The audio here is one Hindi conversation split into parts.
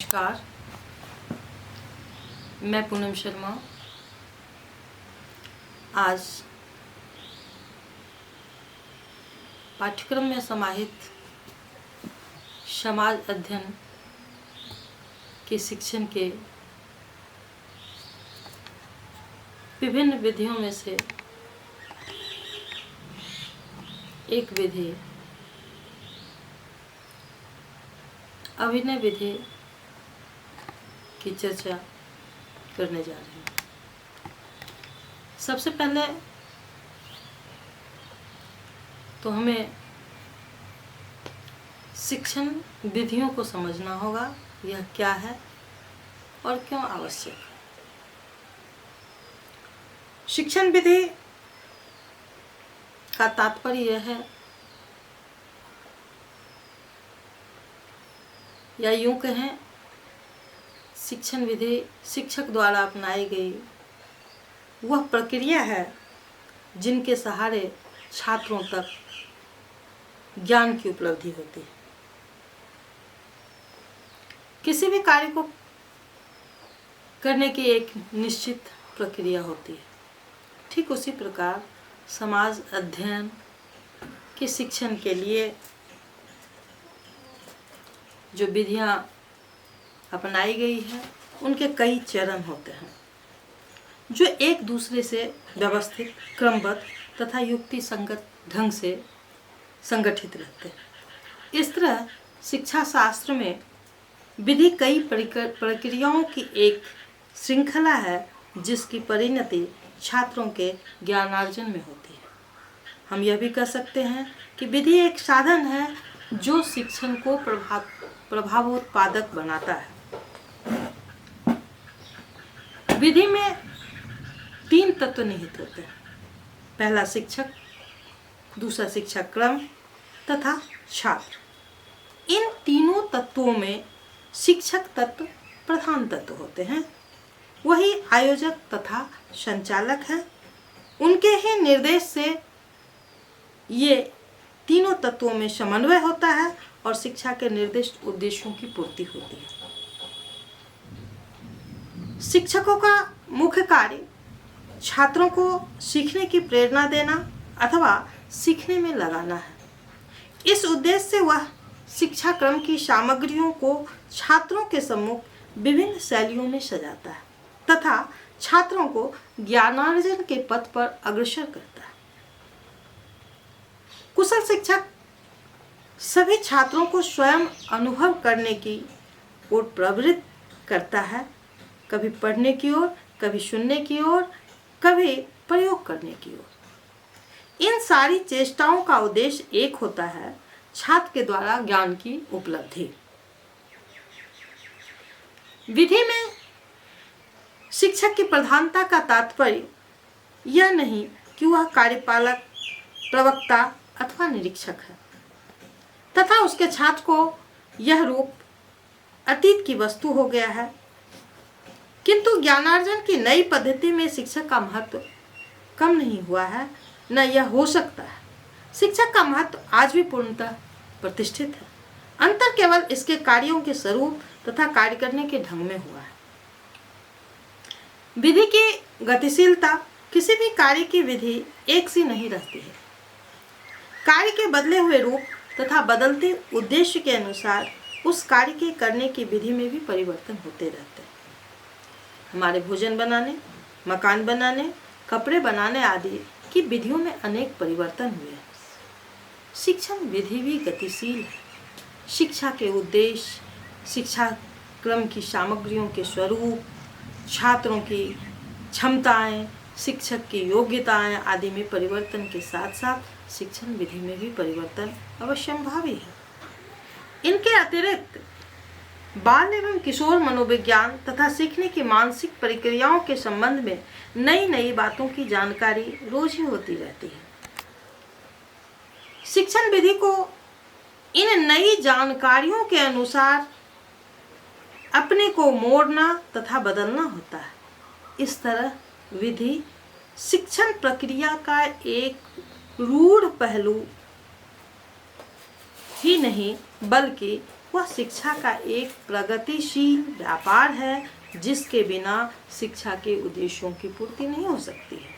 नमस्कार, मैं पूनम शर्मा। आज पाठ्यक्रम में समाहित समाज अध्ययन के शिक्षण के विभिन्न विधियों में से एक विधि अभिनय विधि की चर्चा करने जा रहे हैं। सबसे पहले तो हमें शिक्षण विधियों को समझना होगा, यह क्या है और क्यों आवश्यक है। शिक्षण विधि का तात्पर्य यह है, या यूं कहें, शिक्षण विधि शिक्षक द्वारा अपनाई गई वह प्रक्रिया है जिनके सहारे छात्रों तक ज्ञान की उपलब्धि होती है। किसी भी कार्य को करने की एक निश्चित प्रक्रिया होती है। ठीक उसी प्रकार समाज अध्ययन के शिक्षण के लिए जो विधियां अपनाई गई है उनके कई चरण होते हैं जो एक दूसरे से व्यवस्थित, क्रमबद्ध तथा युक्ति संगत ढंग से संगठित रहते हैं। इस तरह शिक्षा शास्त्र में विधि कई प्रक्रियाओं की एक श्रृंखला है जिसकी परिणति छात्रों के ज्ञानार्जन में होती है। हम यह भी कह सकते हैं कि विधि एक साधन है जो शिक्षण को प्रभावोत्पादक बनाता है। विधि में 3 तत्व निहित होते हैं। पहला शिक्षक, दूसरा शिक्षा क्रम तथा छात्र। इन तीनों तत्वों में शिक्षक तत्व प्रधान तत्व होते हैं। वही आयोजक तथा संचालक है। उनके ही निर्देश से ये तीनों तत्वों में समन्वय होता है और शिक्षा के निर्दिष्ट उद्देश्यों की पूर्ति होती है। शिक्षकों का मुख्य कार्य छात्रों को सीखने की प्रेरणा देना अथवा सीखने में लगाना है। इस उद्देश्य से वह शिक्षा क्रम की सामग्रियों को छात्रों के सम्मुख विभिन्न शैलियों में सजाता है तथा छात्रों को ज्ञानार्जन के पथ पर अग्रसर करता है। कुशल शिक्षक सभी छात्रों को स्वयं अनुभव करने की ओर प्रवृत्त करता है, कभी पढ़ने की ओर, कभी सुनने की ओर, कभी प्रयोग करने की ओर। इन सारी चेष्टाओं का उद्देश्य एक होता है, छात्र के द्वारा ज्ञान की उपलब्धि। विधि में शिक्षक की प्रधानता का तात्पर्य यह नहीं कि वह कार्यपालक, प्रवक्ता अथवा निरीक्षक है तथा उसके छात्र को यह रूप अतीत की वस्तु हो गया है, किंतु ज्ञानार्जन की नई पद्धति में शिक्षक का महत्व कम नहीं हुआ है, न यह हो सकता है। शिक्षक का महत्व आज भी पूर्णतः प्रतिष्ठित है। अंतर केवल इसके कार्यों के स्वरूप तथा कार्य करने के ढंग में हुआ है। विधि की गतिशीलता किसी भी कार्य की विधि एक सी नहीं रहती है। कार्य के बदले हुए रूप तथा बदलते उद्देश्य के अनुसार उस कार्य के करने की विधि में भी परिवर्तन होते रहते हैं। हमारे भोजन बनाने, मकान बनाने, कपड़े बनाने आदि की विधियों में अनेक परिवर्तन हुए हैं। शिक्षण विधि भी गतिशील है। शिक्षा के उद्देश्य, शिक्षा क्रम की सामग्रियों के स्वरूप, छात्रों की क्षमताएं, शिक्षक की योग्यताएं आदि में परिवर्तन के साथ साथ शिक्षण विधि में भी परिवर्तन अवश्यंभावी है। इनके अतिरिक्त बाल एवं किशोर मनोविज्ञान तथा सीखने की मानसिक प्रक्रियाओं के संबंध में नई नई बातों की जानकारी रोज ही होती रहती है। शिक्षण विधि को इन नई जानकारियों के अनुसार अपने को मोड़ना तथा बदलना होता है। इस तरह विधि शिक्षण प्रक्रिया का एक रूढ़ पहलू ही नहीं बल्कि वह शिक्षा का एक प्रगतिशील व्यापार है जिसके बिना शिक्षा के उद्देश्यों की पूर्ति नहीं हो सकती है।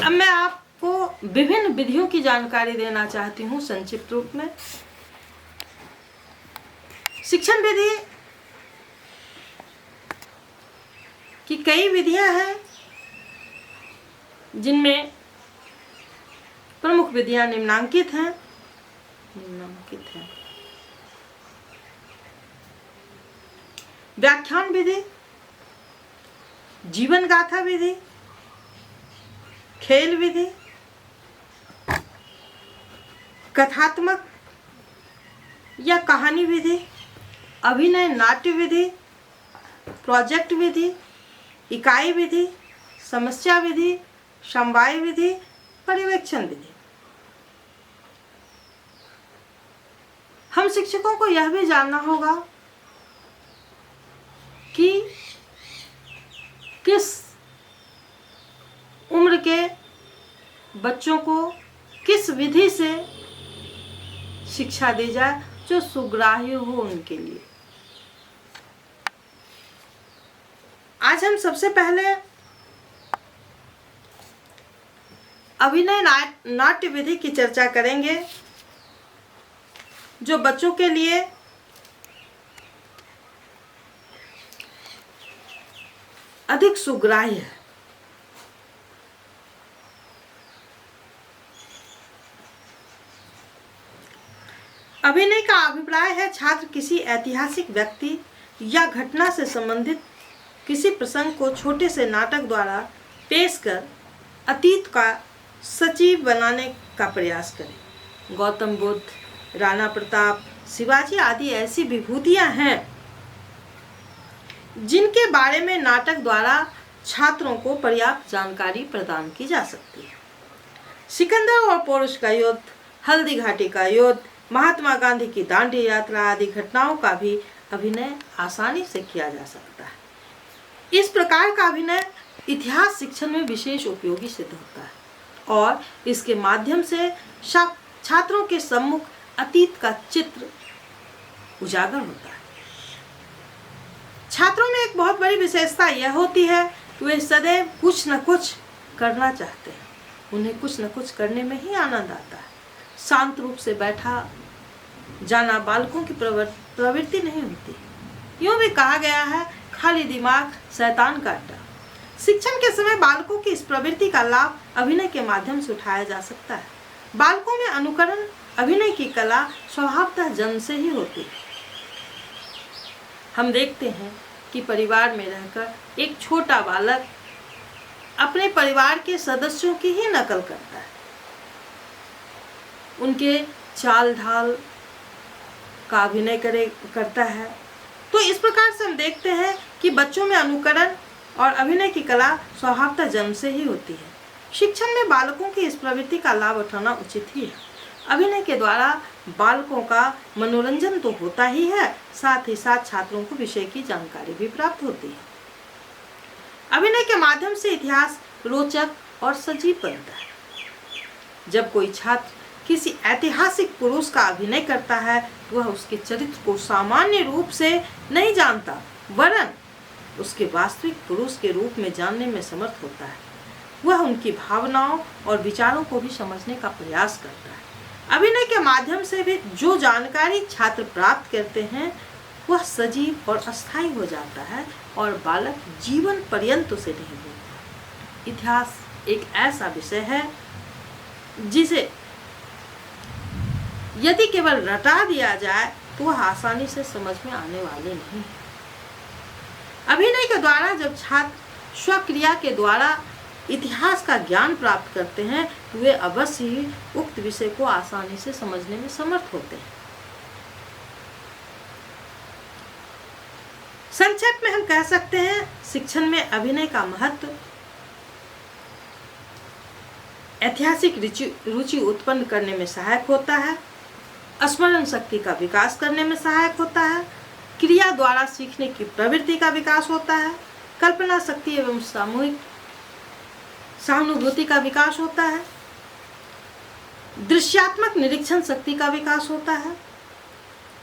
अब मैं आपको विभिन्न विधियों की जानकारी देना चाहती हूँ संक्षिप्त रूप में। शिक्षण विधि की कई विधियां हैं, जिनमें प्रमुख विधियां निम्नांकित हैं। व्याख्यान विधि, जीवन गाथा विधि, खेल विधि, कथात्मक या कहानी विधि, अभिनय नाट्य विधि, प्रोजेक्ट विधि, इकाई विधि, समस्या विधि, समवाय विधि, पर्यवेक्षण विधि। हम शिक्षकों को यह भी जानना होगा कि किस उम्र के बच्चों को किस विधि से शिक्षा दी जाए जो सुग्राह्य हो उनके लिए। आज हम सबसे पहले अभिनय नाट्य विधि की चर्चा करेंगे, जो बच्चों के लिए अधिक सुग्राह्य है। अभिनय का अभिप्राय है छात्र किसी ऐतिहासिक व्यक्ति या घटना से संबंधित किसी प्रसंग को छोटे से नाटक द्वारा पेश कर अतीत का सजीव बनाने का प्रयास करें। गौतम बुद्ध, राणा प्रताप, शिवाजी आदि ऐसी विभूतियां हैं जिनके बारे में नाटक द्वारा छात्रों को पर्याप्त जानकारी प्रदान की जा सकती है। सिकंदर और पोरुष का युद्ध, हल्दी घाटी का युद्ध, महात्मा गांधी की दांडी यात्रा आदि घटनाओं का भी अभिनय आसानी से किया जा सकता है। इस प्रकार का अभिनय इतिहास शिक्षण में विशेष उपयोगी सिद्ध होता है और इसके माध्यम से छात्रों के सम्मुख अतीत का चित्र उजागर होता है। छात्रों में एक बहुत बड़ी विशेषता यह होती है कि वे सदैव कुछ न कुछ करना चाहते हैं। उन्हें कुछ न कुछ करने में ही आनंद आता है। शांत रूप से बैठा जाना बालकों की प्रवृत्ति नहीं होती। यूं भी कहा गया है, खाली दिमाग शैतान का अड्डा। शिक्षण के समय बालकों की इस प्रवृत्ति का लाभ अभिनय के माध्यम से उठाया जा सकता है। बालकों में अनुकरण अभिनय की कला स्वभावतः जन्म से ही होती है। हम देखते हैं कि परिवार में रहकर एक छोटा बालक अपने परिवार के सदस्यों की ही नकल करता है। उनके चाल ढाल का अभिनय करता है। तो इस प्रकार से हम देखते हैं कि बच्चों में अनुकरण और अभिनय की कला स्वभावतः जन्म से ही होती है। शिक्षण में बालकों की इस प्रवृत्ति का लाभ उठाना उचित ही है। अभिनय के द्वारा बालकों का मनोरंजन तो होता ही है, साथ ही साथ छात्रों को विषय की जानकारी भी प्राप्त होती है। अभिनय के माध्यम से इतिहास रोचक और सजीव बनता है। जब कोई छात्र किसी ऐतिहासिक पुरुष का अभिनय करता है तो वह उसके चरित्र को सामान्य रूप से नहीं जानता, वरन उसके वास्तविक पुरुष के रूप में जानने में समर्थ होता है। वह उनकी भावनाओं और विचारों को भी समझने का प्रयास करता है। अभिनय के माध्यम से भी जो जानकारी छात्र प्राप्त करते हैं वह सजीव और अस्थायी हो जाता है और बालक जीवन पर्यंत उसे नहीं भूलता। इतिहास एक ऐसा विषय है जिसे यदि केवल रटा दिया जाए तो वह आसानी से समझ में आने वाले नहीं है। अभिनय के द्वारा जब छात्र स्वक्रिया के द्वारा इतिहास का ज्ञान प्राप्त करते हैं तो वे अवश्य ही उक्त विषय को आसानी से समझने में समर्थ होते हैं। संक्षेप में हम कह सकते हैं, शिक्षण में अभिनय का महत्व ऐतिहासिक रुचि उत्पन्न करने में सहायक होता है, स्मरण शक्ति का विकास करने में सहायक होता है, क्रिया द्वारा सीखने की प्रवृत्ति का विकास होता है, कल्पना शक्ति एवं सामूहिक सहानुभूति का विकास होता है, दृश्यात्मक निरीक्षण शक्ति का विकास होता है।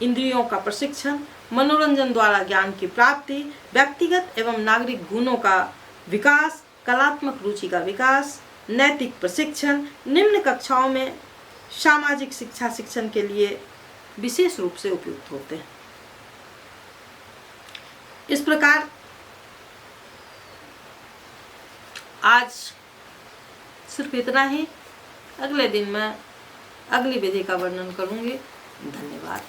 इंद्रियों का प्रशिक्षण, मनोरंजन द्वारा ज्ञान की प्राप्ति, व्यक्तिगत एवं नागरिक गुणों का विकास, कलात्मक रुचि का विकास, नैतिक प्रशिक्षण निम्न कक्षाओं में सामाजिक शिक्षा शिक्षण के लिए विशेष रूप से उपयुक्त होते हैं। इस प्रकार आज सिर्फ इतना ही। अगले दिन मैं अगली विधि का वर्णन करूंगी। धन्यवाद।